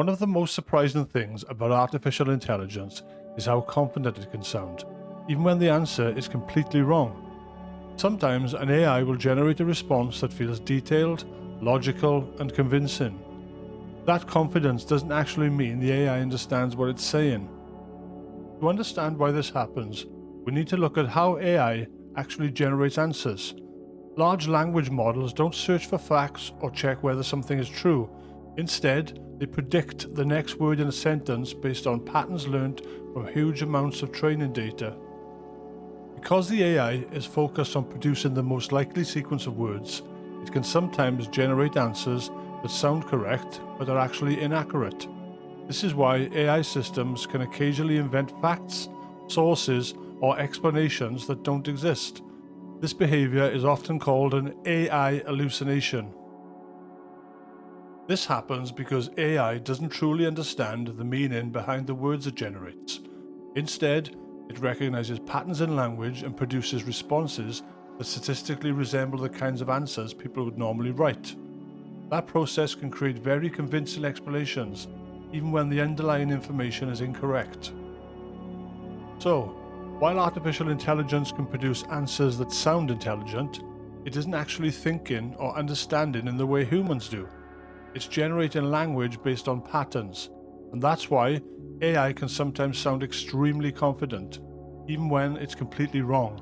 One of the most surprising things about artificial intelligence is how confident it can sound, even when the answer is completely wrong. Sometimes an AI will generate a response that feels detailed, logical, and convincing. That confidence doesn't actually mean the AI understands what it's saying. To understand why this happens, we need to look at how AI actually generates answers. Large language models don't search for facts or check whether something is true. Instead, they predict the next word in a sentence based on patterns learned from huge amounts of training data. Because the AI is focused on producing the most likely sequence of words, it can sometimes generate answers that sound correct but are actually inaccurate. This is why AI systems can occasionally invent facts, sources, or explanations that don't exist. This behavior is often called an AI hallucination. This happens because AI doesn't truly understand the meaning behind the words it generates. Instead, it recognizes patterns in language and produces responses that statistically resemble the kinds of answers people would normally write. That process can create very convincing explanations, even when the underlying information is incorrect. So, while artificial intelligence can produce answers that sound intelligent, it isn't actually thinking or understanding in the way humans do. It's generating language based on patterns, and that's why AI can sometimes sound extremely confident, even when it's completely wrong.